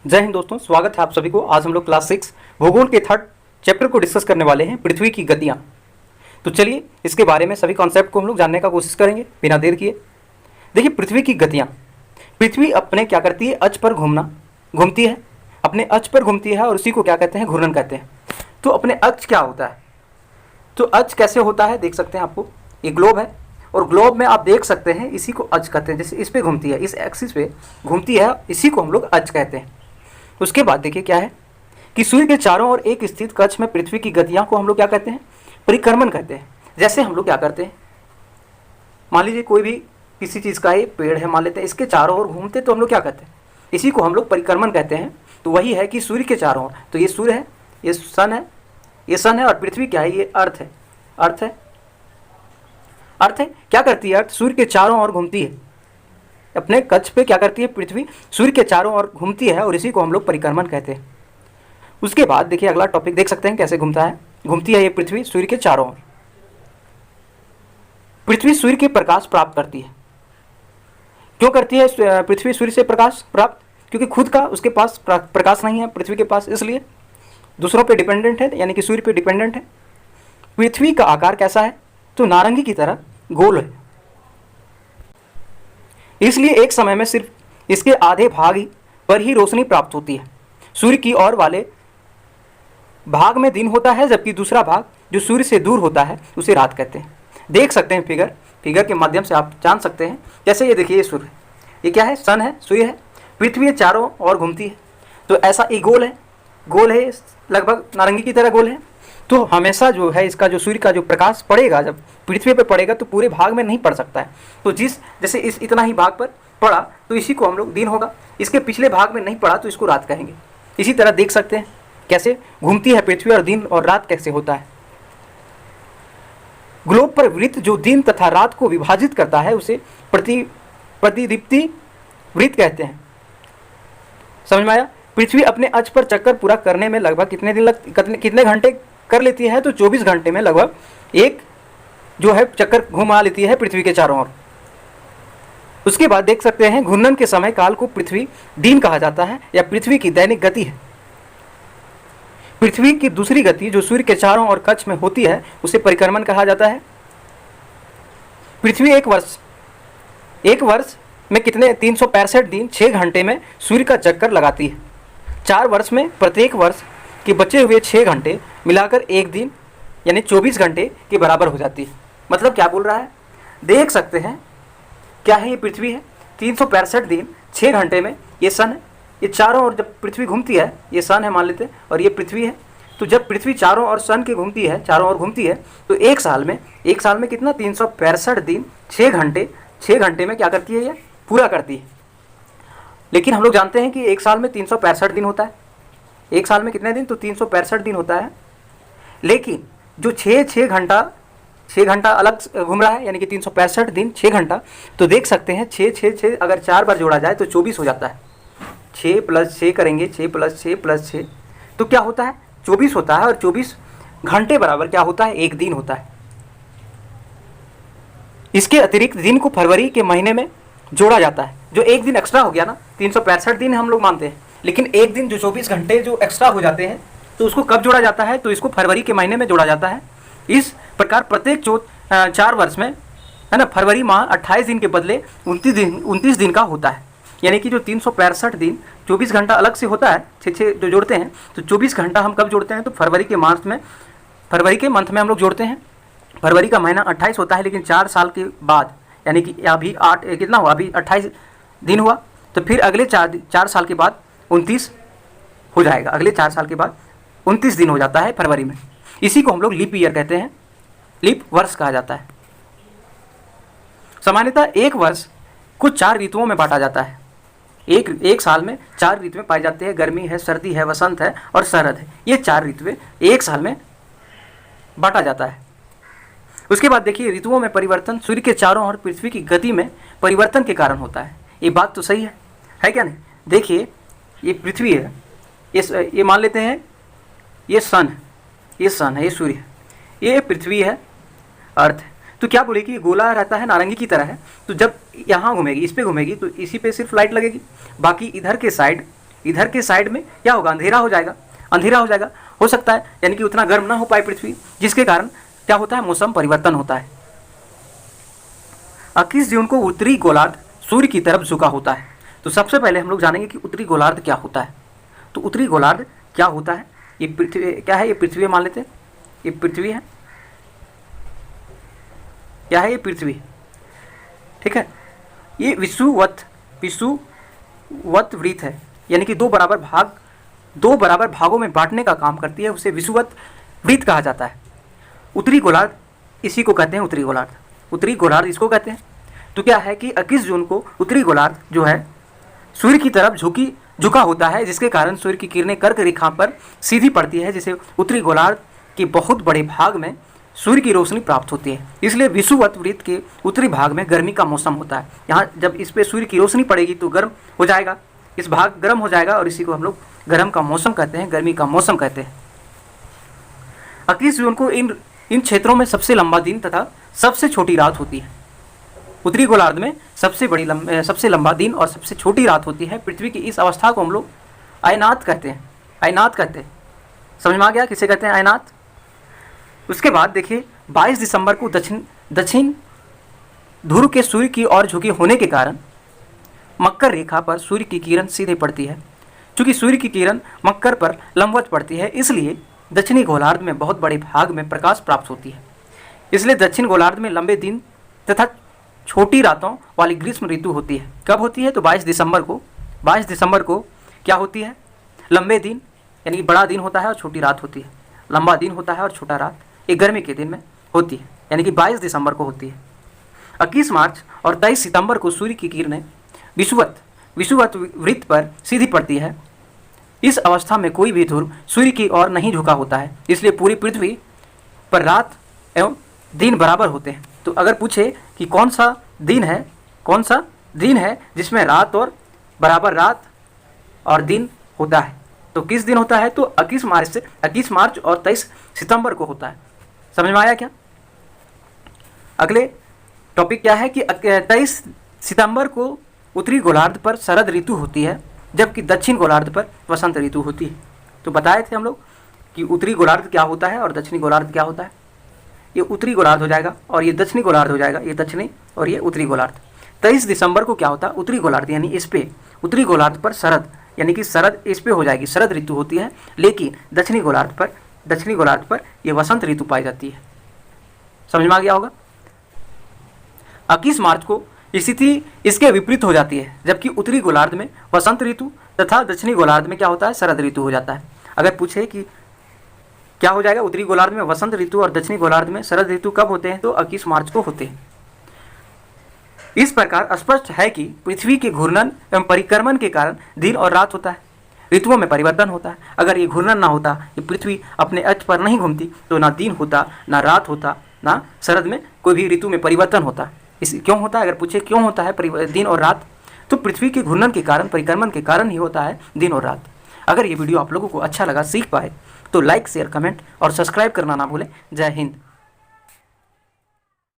जय हिंद दोस्तों, स्वागत है आप सभी को। आज हम लोग क्लास 6 भूगोल के थर्ड चैप्टर को डिस्कस करने वाले हैं, पृथ्वी की गतियां। तो चलिए इसके बारे में सभी कॉन्सेप्ट को हम लोग जानने का कोशिश करेंगे बिना देर किए। देखिए, पृथ्वी की गतियां। पृथ्वी अपने क्या करती है, अक्ष पर घूमती है, अपने अक्ष पर घूमती है और उसी को क्या कहते हैं, घूर्णन कहते हैं। तो अपने अक्ष क्या होता है, तो अक्ष कैसे होता है देख सकते हैं। आपको ये ग्लोब है और ग्लोब में आप देख सकते हैं इसी को अक्ष कहते हैं। जैसे इस पे घूमती है, इस एक्सिस पे घूमती है, इसी को हम लोग अक्ष कहते हैं। उसके बाद देखिए क्या है कि सूर्य के चारों ओर एक स्थित कक्ष में पृथ्वी की गतियां को हम लोग क्या कहते हैं, परिक्रमण कहते हैं। जैसे हम लोग क्या करते हैं, मान लीजिए कोई भी किसी चीज़ का ये पेड़ है, मान लेते हैं, इसके चारों ओर घूमते तो हम लोग क्या कहते हैं, इसी को हम लोग परिक्रमण कहते हैं। तो वही है कि सूर्य के चारों ओर, तो ये सूर्य है, ये सन है, ये सन है और पृथ्वी क्या है, ये अर्थ है। अर्थ है, अर्थ है, क्या करती है अर्थ, सूर्य के चारों ओर घूमती है। अपने कक्ष पे क्या करती है पृथ्वी, सूर्य के चारों ओर घूमती है और इसी को हम लोग परिक्रमण कहते हैं। उसके बाद देखिए अगला टॉपिक देख सकते हैं कैसे घूमती है ये पृथ्वी सूर्य के चारों ओर। पृथ्वी सूर्य के प्रकाश प्राप्त करती है। क्यों करती है पृथ्वी सूर्य से प्रकाश प्राप्त, क्योंकि खुद का उसके पास प्रकाश नहीं है पृथ्वी के पास, इसलिए दूसरों पे डिपेंडेंट है, यानी कि सूर्य पे डिपेंडेंट है। पृथ्वी का आकार कैसा है, तो नारंगी की तरह गोल है, इसलिए एक समय में सिर्फ इसके आधे भाग पर ही रोशनी प्राप्त होती है। सूर्य की ओर वाले भाग में दिन होता है, जबकि दूसरा भाग जो सूर्य से दूर होता है उसे रात कहते हैं। देख सकते हैं फिगर के माध्यम से आप जान सकते हैं। जैसे ये देखिए, ये सूर्य, ये क्या है, सन है, सूर्य है, पृथ्वी चारों ओर घूमती है, तो ऐसा ये गोल है, लगभग नारंगी की तरह गोल है। तो हमेशा जो है इसका जो सूर्य का जो प्रकाश पड़ेगा, जब पृथ्वी पर पड़ेगा तो पूरे भाग में नहीं पड़ सकता है। तो जैसे इस इतना ही भाग पर पड़ा तो इसी को हम लोग दिन होगा, इसके पिछले भाग में नहीं पड़ा तो इसको रात कहेंगे। इसी तरह देख सकते हैं कैसे घूमती है पृथ्वी और दिन और रात कैसे होता है। ग्लोब पर वृत्त जो दिन तथा रात को विभाजित करता है उसे प्रतिदीप्ति वृत्त कहते हैं। समझ में आया। पृथ्वी अपने अक्ष पर चक्कर पूरा करने में लगभग कितने घंटे कर लेती है, तो 24 घंटे में लगभग एक जो है चक्कर घुमा लेती है पृथ्वी के चारों ओर। उसके बाद देख सकते हैं घूर्णन के समय काल को पृथ्वी दिन कहा जाता है या पृथ्वी की दैनिक गति है। पृथ्वी की दूसरी गति जो सूर्य के चारों ओर कक्ष में होती है उसे परिक्रमण कहा जाता है। पृथ्वी एक वर्ष में कितने 365 दिन 6 घंटे में सूर्य का चक्कर लगाती है। 4 वर्ष में प्रत्येक वर्ष के बचे हुए 6 घंटे मिलाकर एक दिन यानी 24 घंटे के बराबर हो जाती है। मतलब क्या बोल रहा है, देख सकते हैं क्या है, ये पृथ्वी है, 365 दिन 6 घंटे में ये सन है, ये चारों ओर जब पृथ्वी घूमती है, ये सन है मान लेते हैं और ये पृथ्वी है। तो जब पृथ्वी चारों ओर सन के घूमती है, चारों ओर घूमती है, तो एक साल में कितना 365 दिन 6 घंटे में क्या करती है, ये पूरा करती है। लेकिन हम लोग जानते हैं कि एक साल में 365 दिन होता है, एक साल में कितने दिन, तो 365 दिन होता है। लेकिन जो 6 घंटा अलग घूम रहा है, यानी कि 365 दिन 6 घंटा, तो देख सकते हैं 6 अगर 4 बार जोड़ा जाए तो 24 हो जाता है। 6 + 6 करेंगे, 6 + 6 + 6 तो क्या होता है, 24 होता है। और 24 घंटे बराबर क्या होता है, एक दिन होता है। इसके अतिरिक्त दिन को फरवरी के महीने में जोड़ा जाता है। जो एक दिन एक्स्ट्रा हो गया ना, 365 दिन हम लोग मानते हैं, लेकिन एक दिन जो 24 घंटे जो एक्स्ट्रा हो जाते हैं तो उसको कब जोड़ा जाता है, तो इसको फरवरी के महीने में जोड़ा जाता है। इस प्रकार प्रत्येक 4 वर्ष में है ना, फरवरी माह 28 दिन के बदले 29 दिन का होता है। यानी कि जो 365 दिन 24 घंटा अलग से होता है, 6 जो जोड़ते हैं, तो 24 घंटा हम कब जोड़ते हैं, तो फरवरी के मंथ में हम लोग जोड़ते हैं। फरवरी का महीना 28 होता है, लेकिन 4 साल के बाद, यानी कि अभी 8 कितना हुआ, अभी 28 दिन हुआ, तो फिर अगले 4 साल के बाद 29 हो जाएगा। अगले 4 साल के बाद 29 दिन हो जाता है फरवरी में। इसी को हम लोग लीप ईयर कहते हैं, लीप वर्ष कहा जाता है। सामान्यतः एक वर्ष कुछ 4 ऋतुओं में बांटा जाता है। एक साल में 4 ऋतुएं पाई जाती है, गर्मी है, सर्दी है, वसंत है और शरद है। ये 4 ऋतुएं एक साल में बांटा जाता है। उसके बाद देखिए ऋतुओं में परिवर्तन सूर्य के चारों ओर पृथ्वी की गति में परिवर्तन के कारण होता है। ये बात तो सही है क्या नहीं। देखिए ये पृथ्वी है, ये मान लेते हैं ये सन है, ये सूर्य है, ये पृथ्वी है, अर्थ है। तो क्या बोले कि गोला रहता है, नारंगी की तरह है, तो जब यहाँ घूमेगी, इस पे घूमेगी तो इसी पे सिर्फ लाइट लगेगी, बाकी इधर के साइड इधर के साइड में क्या होगा, अंधेरा हो जाएगा, अंधेरा हो जाएगा, हो सकता है, यानी कि उतना गर्म ना हो पाए पृथ्वी, जिसके कारण क्या होता है, मौसम परिवर्तन होता है। 21 जून को उत्तरी गोलार्ध सूर्य की तरफ झुका होता है। तो सबसे पहले हम लोग जानेंगे कि उत्तरी गोलार्ध क्या होता है। तो उत्तरी गोलार्ध क्या होता है, ये पृथ्वी क्या है, ये पृथ्वी मान लेते हैं, ये पृथ्वी है, क्या है, ये पृथ्वी, ठीक है। ये विषुवत वृत्त है, यानी कि दो बराबर भागों में बांटने का काम करती है, उसे विषुवत वृत्त कहा जाता है। उत्तरी गोलार्ध इसी को कहते हैं उत्तरी गोलार्ध, उत्तरी गोलार्ध इसको कहते हैं। तो क्या है कि 21 जून को उत्तरी गोलार्ध जो है सूर्य की तरफ झुका होता है, जिसके कारण सूर्य की किरणें कर्क रेखा पर सीधी पड़ती है, जिसे उत्तरी गोलार्ध के बहुत बड़े भाग में सूर्य की रोशनी प्राप्त होती है। इसलिए विषुवत वृत्त के उत्तरी भाग में गर्मी का मौसम होता है। यहाँ जब इस पे सूर्य की रोशनी पड़ेगी तो गर्म हो जाएगा, इस भाग गर्म हो जाएगा, और इसी को हम लोग गर्म का मौसम कहते हैं, गर्मी का मौसम कहते हैं। 21 जून को इन क्षेत्रों में सबसे लंबा दिन तथा सबसे छोटी रात होती है। उत्तरी गोलार्ध में सबसे लंबा दिन और सबसे छोटी रात होती है। पृथ्वी की इस अवस्था को हम लोग अयनात कहते हैं, अयनात कहते हैं। समझ में आ गया किसे कहते हैं, अयनात। उसके बाद देखिए 22 दिसंबर को दक्षिण ध्रुव के सूर्य की ओर झुके होने के कारण मकर रेखा पर सूर्य की किरण सीधे पड़ती है। चूँकि सूर्य की किरण मकर पर लंबवत पड़ती है, इसलिए दक्षिणी गोलार्ध में बहुत बड़े भाग में प्रकाश प्राप्त होती है। इसलिए दक्षिण गोलार्ध में लंबे दिन तथा छोटी रातों वाली ग्रीष्म ऋतु होती है। कब होती है, तो 22 दिसंबर को क्या होती है, लंबे दिन, यानी बड़ा दिन होता है और छोटी रात होती है। लंबा दिन होता है और छोटा रात, एक गर्मी के दिन में होती है, यानी कि 22 दिसंबर को होती है। 21 मार्च और 23 सितंबर को सूर्य की किरणें विषुवत वृत्त पर सीधी पड़ती है। इस अवस्था में कोई भी ध्रुव सूर्य की ओर नहीं झुका होता है, इसलिए पूरी पृथ्वी पर रात एवं दिन बराबर होते हैं। तो अगर पूछे कि कौन सा दिन है जिसमें रात और बराबर रात और दिन होता है, तो किस दिन होता है, तो 21 मार्च और 23 सितंबर को होता है। समझ में आया क्या। अगले टॉपिक क्या है कि 23 सितंबर को उत्तरी गोलार्ध पर शरद ऋतु होती है, जबकि दक्षिण गोलार्ध पर वसंत ऋतु होती है। तो बताए थे हम लोग कि उत्तरी गोलार्ध क्या होता है और दक्षिणी गोलार्ध क्या होता है। ये उत्तरी गोलार्ध हो जाएगा और ये दक्षिणी गोलार्ध हो जाएगा, ये दक्षिणी और ये उत्तरी गोलार्ध। 23 दिसंबर को क्या होता है, उत्तरी गोलार्ध, यानी इस पे उत्तरी गोलार्ध पर शरद, यानी कि शरद इस पे हो जाएगी, शरद ऋतु होती है। लेकिन दक्षिणी गोलार्ध पर ये वसंत ऋतु पाई जाती है। समझ में आ गया होगा। 21 मार्च को स्थिति इसके विपरीत हो जाती है, जबकि उत्तरी गोलार्ध में वसंत ऋतु तथा दक्षिणी गोलार्ध में क्या होता है, शरद ऋतु हो जाता है। अगर पूछे कि क्या हो जाएगा, उत्तरी गोलार्ध में वसंत ऋतु और दक्षिणी गोलार्ध में शरद ऋतु कब होते हैं, तो 21 मार्च को होते हैं। इस प्रकार स्पष्ट है कि पृथ्वी के घूर्णन एवं परिक्रमण के कारण दिन और रात होता है, ऋतुओं में परिवर्तन होता है। अगर ये घूर्णन ना होता, ये पृथ्वी अपने अक्ष पर नहीं घूमती, तो ना दिन होता, ना रात होता, ना शरद में कोई भी ऋतु में परिवर्तन होता। इस क्यों होता है, अगर पूछे क्यों होता है दिन और रात, तो पृथ्वी के घूर्णन के कारण, परिक्रमण के कारण ही होता है दिन और रात। अगर ये वीडियो आप लोगों को अच्छा लगा, सीख पाए, तो लाइक, शेयर, कमेंट और सब्सक्राइब करना ना भूलें। जय हिंद।